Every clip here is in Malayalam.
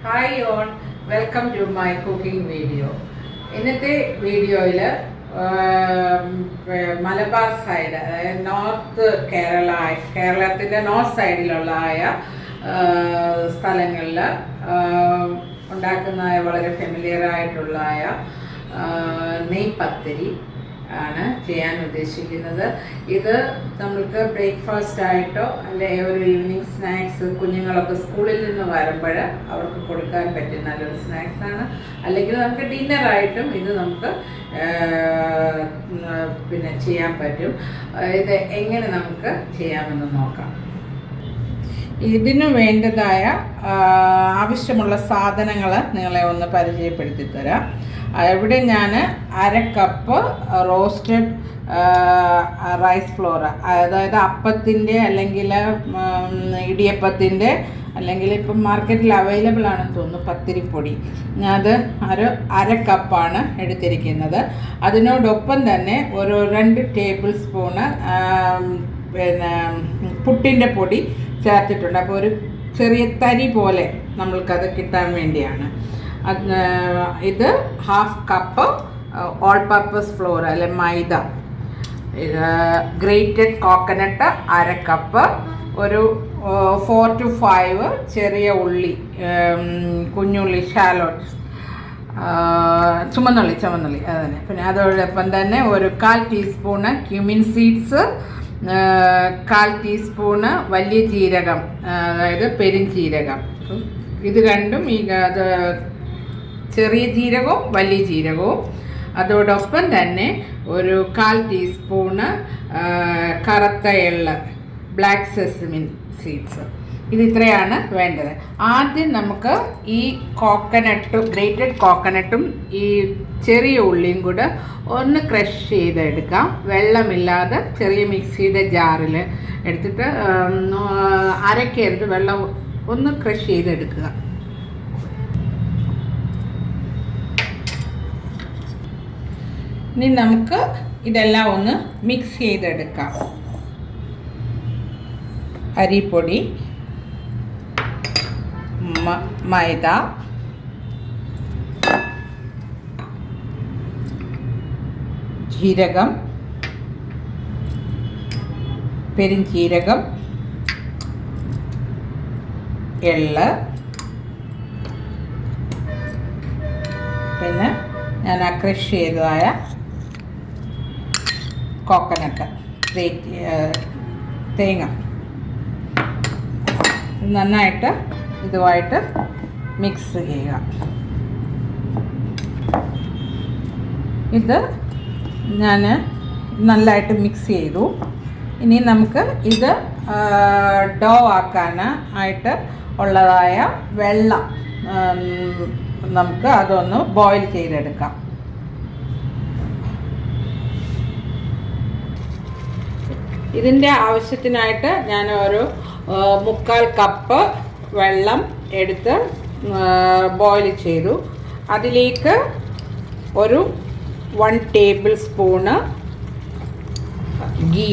Hi on, welcome to my cooking video. ഇന്നത്തെ വീഡിയോയിൽ മലബാർ സൈഡ്, അതായത് നോർത്ത് കേരളത്തിൻ്റെ നോർത്ത് സൈഡിലുള്ളതായ സ്ഥലങ്ങളിൽ ഉണ്ടാക്കുന്നതായ വളരെ ഫെമിലിയർ ആയിട്ടുള്ളതായ നെയ്പത്തിരി ആണ് ചെയ്യാൻ ഉദ്ദേശിക്കുന്നത്. ഇത് നമ്മൾക്ക് ബ്രേക്ക്ഫാസ്റ്റ് ആയിട്ടോ അല്ലെങ്കിൽ ഒരു ഈവനിങ് സ്നാക്സ്, കുഞ്ഞുങ്ങളൊക്കെ സ്കൂളിൽ നിന്ന് വരുമ്പോൾ അവർക്ക് കൊടുക്കാൻ പറ്റിയ നല്ലൊരു സ്നാക്സാണ്. അല്ലെങ്കിൽ നമുക്ക് ഡിന്നറായിട്ടും ഇത് നമുക്ക് ചെയ്യാൻ പറ്റും. ഇത് എങ്ങനെ നമുക്ക് ചെയ്യാമെന്ന് നോക്കാം. ഇതിന് വേണ്ടതായ ആവശ്യമുള്ള സാധനങ്ങൾ നിങ്ങളെ ഒന്ന് പരിചയപ്പെടുത്തി തരാം. ഇവിടെ ഞാൻ 1/2 കപ്പ് റോസ്റ്റഡ് റൈസ് ഫ്ലോർ, അതായത് അപ്പത്തിൻ്റെ അല്ലെങ്കിൽ ഇടിയപ്പത്തിൻ്റെ അല്ലെങ്കിൽ ഇപ്പം മാർക്കറ്റിൽ അവൈലബിൾ ആണെന്ന് തോന്നുന്നു പത്തിരിപ്പൊടി. അത് 1/2 കപ്പാണ് എടുത്തിരിക്കുന്നത്. അതിനോടൊപ്പം തന്നെ ഒരു 2 ടേബിൾ സ്പൂണ് പുട്ടിൻ്റെ പൊടി ചേർത്തിട്ടുണ്ട്. അപ്പോൾ ഒരു ചെറിയ തരി പോലെ നമ്മൾക്കത് കിട്ടാൻ വേണ്ടിയാണ്. ഇത് 1/2 കപ്പ് ഓൾ പർപ്പസ് ഫ്ലോർ അല്ലെ മൈദ, ഗ്രേറ്റഡ് കോക്കനട്ട് 1/2 കപ്പ്, ഒരു 4 to 5 ചെറിയ ഉള്ളി, കുഞ്ഞുള്ളി, ഷാലോട്ട്സ്, ചുമന്നുള്ളി അത് തന്നെ. പിന്നെ അതോടൊപ്പം തന്നെ ഒരു 1/4 ടീസ്പൂണ് ക്യുമിൻ സീഡ്സ്, 1/4 ടീസ്പൂണ് വലിയ ജീരകം, അതായത് പെരുംജീരകം. ഇത് രണ്ടും അത് ചെറിയ ജീരകവും വലിയ ജീരകവും. അതോടൊപ്പം തന്നെ ഒരു 1/4 ടീസ്പൂണ് കറുത്ത എള്ള്, ബ്ലാക്ക് സെസമിൻ സീഡ്സ്. ഇത് ഇത്രയാണ് വേണ്ടത്. ആദ്യം നമുക്ക് ഈ ഗ്രേറ്റഡ് കോക്കനട്ടും ഈ ചെറിയ ഉള്ളിയും കൂടെ ഒന്ന് ക്രഷ് ചെയ്തെടുക്കാം. വെള്ളമില്ലാതെ ചെറിയ മിക്സിയുടെ ജാറിൽ എടുത്തിട്ട് അരക്കരുത്, വെള്ളം ഒന്ന് ക്രഷ് ചെയ്തെടുക്കുക. ഇനി നമുക്ക് ഇതെല്ലാം ഒന്ന് മിക്സ് ചെയ്തെടുക്കാം. അരിപ്പൊടി, മൈദ, ജീരകം, പെരുംജീരകം, എള്ള്, പിന്നെ ഞാൻ ക്രഷ് ചെയ്തതായ കോക്കനട്ട്, തേങ്ങ. നന്നായിട്ട് ഇതുമായിട്ട് മിക്സ് ചെയ്യുക. ഇത് ഞാൻ നല്ലതായിട്ട് മിക്സ് ചെയ്തു. ഇനി നമുക്ക് ഇത് ഡോ ആക്കാനായിട്ട് ഉള്ളതായ വെള്ളം നമുക്ക് അതൊന്ന് ബോയിൽ ചെയ്തെടുക്കാം. ഇതിൻ്റെ ആവശ്യത്തിനായിട്ട് ഞാൻ ഒരു 3/4 കപ്പ് വെള്ളം എടുത്ത് ബോയിൽ ചെയ്തു. അതിലേക്ക് ഒരു 1 ടേബിൾ സ്പൂണ് ഗീ,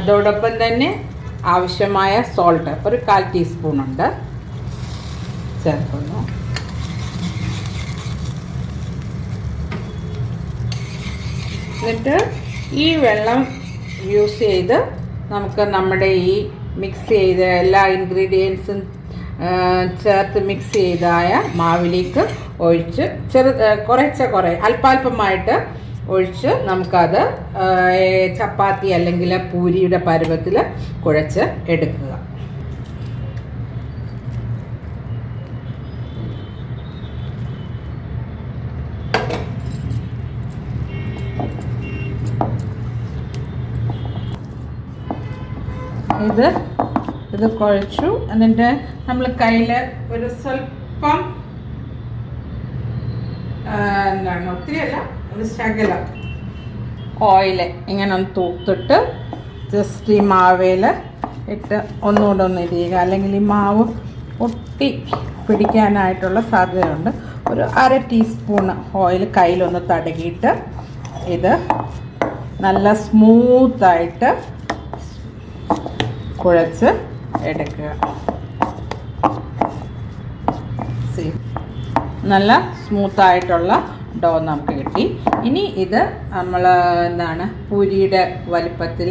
അതോടൊപ്പം തന്നെ ആവശ്യമായ സോൾട്ട് ഒരു 1/4 ടീസ്പൂണുണ്ട്, ചേർക്കുന്നു. എന്നിട്ട് ഈ വെള്ളം യൂസ് ചെയ്ത് നമുക്ക് നമ്മുടെ ഈ മിക്സ് ചെയ്ത എല്ലാ ഇൻഗ്രീഡിയൻസും ചേർത്ത് മിക്സ് ചെയ്തായ മാവിലേക്ക് ഒഴിച്ച് കുറേ അല്പാൽപമായിട്ട് ഒഴിച്ച് നമുക്കത് ചപ്പാത്തി അല്ലെങ്കിൽ പൂരിയുടെ പരുവത്തിൽ കുഴച്ച് എടുക്കുക. ഇത് കുഴച്ചു. എന്നിട്ട് നമ്മൾ കയ്യിൽ ഒരു സ്വല്പം, ഒത്തിരിയല്ല, ഒരു ശകലം ഓയിൽ ഇങ്ങനെ ഒന്ന് തൂത്തിട്ട് ജസ്റ്റ് ഈ മാവേൽ ഇട്ട് ഒന്നുകൂടെ ഒന്ന് ഇരിക്കുക, അല്ലെങ്കിൽ ഈ മാവ് ഒട്ടി പിടിക്കാനായിട്ടുള്ള സാധ്യതയുണ്ട്. ഒരു 1/2 ടീസ്പൂൺ ഓയിൽ കയ്യിലൊന്ന് തടകിയിട്ട് ഇത് നല്ല സ്മൂത്തായിട്ട് കുഴച്ച് എടുക്കുക. നല്ല സ്മൂത്തായിട്ടുള്ള ഡോ നമുക്ക് കിട്ടി. ഇനി ഇത് നമ്മൾ പൂരിയുടെ വലിപ്പത്തിൽ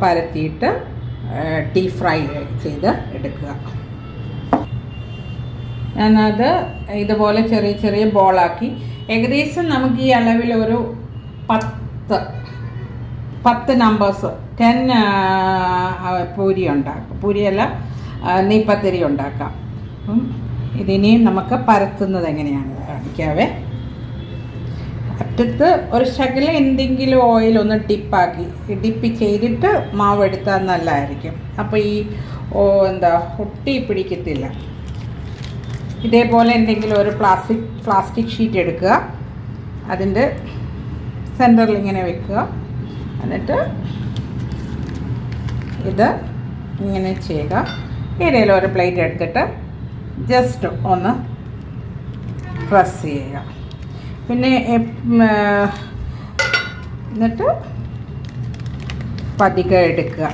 പരത്തിയിട്ട് ഡീപ് ഫ്രൈ ചെയ്ത് എടുക്കുക. ഞാനത് ഇതുപോലെ ചെറിയ ചെറിയ ബോളാക്കി ഏകദേശം നമുക്ക് ഈ അളവിൽ ഒരു 10 നമ്പേഴ്സ് 10 പൂരി ഉണ്ടാക്കാം. പൂരിയല്ല, നെയ്പത്തിരി ഉണ്ടാക്കാം. ഇതിനെയും നമുക്ക് പരത്തുന്നത് എങ്ങനെയാണെന്ന് കാണിക്കാവേ. അറ്റത്ത് ഒരു ശകലം എന്തെങ്കിലും ഓയിലൊന്ന് ഡിപ്പ് ചെയ്തിട്ട് മാവ് എടുത്താൽ നല്ലതായിരിക്കും. അപ്പോൾ ഈ ഒട്ടി പിടിക്കത്തില്ല. ഇതേപോലെ എന്തെങ്കിലും ഒരു പ്ലാസ്റ്റിക് ഷീറ്റ് എടുക്കുക, അതിൻ്റെ സെൻറ്ററിൽ ഇങ്ങനെ വെക്കുക. എന്നിട്ട് ഇത് ഇങ്ങനെ ചെയ്യുക. ഏതെങ്കിലും ഒരു പ്ലേറ്റ് എടുത്തിട്ട് ജസ്റ്റ് ഒന്ന് പ്രസ് ചെയ്യുക. പിന്നെ എന്നിട്ട് പതിക്കെ എടുക്കുക.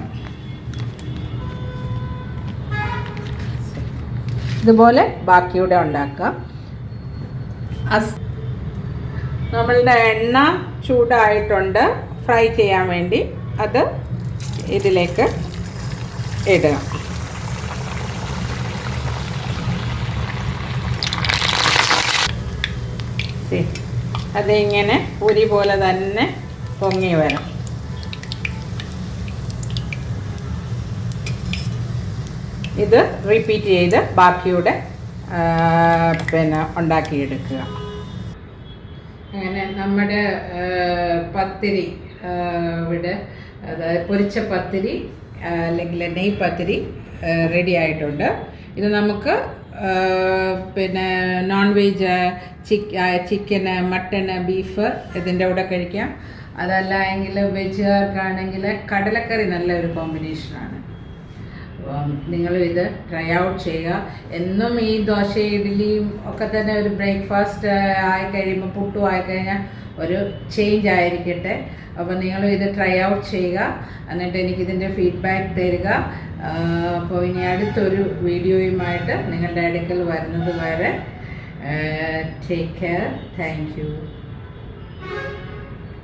ഇതുപോലെ ബാക്കിയൂടെ ഉണ്ടാക്കുക. നമ്മളുടെ എണ്ണ ചൂടായിട്ടുണ്ട് ഫ്രൈ ചെയ്യാൻ വേണ്ടി. അത് ഇതിലേക്ക് ഇടുക. അതിങ്ങനെ പൂരി പോലെ തന്നെ പൊങ്ങി വരും. ഇത് റിപ്പീറ്റ് ചെയ്ത് ബാക്കിയൂടെ ഉണ്ടാക്കിയെടുക്കുക. അങ്ങനെ നമ്മുടെ പത്തിരി ഇവിടെ, അതായത് പൊരിച്ച പത്തിരി അല്ലെങ്കിൽ നെയ് പത്തിരി റെഡി ആയിട്ടുണ്ട്. ഇത് നമുക്ക് നോൺ വെജ് ചിക്കന്, മട്ടന്, ബീഫ് ഇതിൻ്റെ കൂടെ കഴിക്കാം. അതല്ല എങ്കിൽ വെജുകാർക്കാണെങ്കിൽ കടലക്കറി നല്ലൊരു കോമ്പിനേഷനാണ്. നിങ്ങളും ഇത് ട്രൈ ഔട്ട് ചെയ്യുക. എന്നും ഈ ദോശ ഇഡ്ഡലിയും ഒക്കെ തന്നെ ഒരു ബ്രേക്ക്ഫാസ്റ്റ് ആയിക്കഴിയുമ്പോൾ, പുട്ടും ആയിക്കഴിഞ്ഞാൽ ഒരു ചേഞ്ച് ആയിരിക്കട്ടെ. അപ്പോൾ നിങ്ങളും ഇത് ട്രൈ ഔട്ട് ചെയ്യുക. എന്നിട്ട് എനിക്കിതിൻ്റെ ഫീഡ്ബാക്ക് തരിക. അപ്പോൾ ഇനി അടുത്തൊരു വീഡിയോയുമായിട്ട് നിങ്ങളുടെ അടുക്കൽ വരുന്നത് വരെ ടേക്ക് കെയർ. Thank you.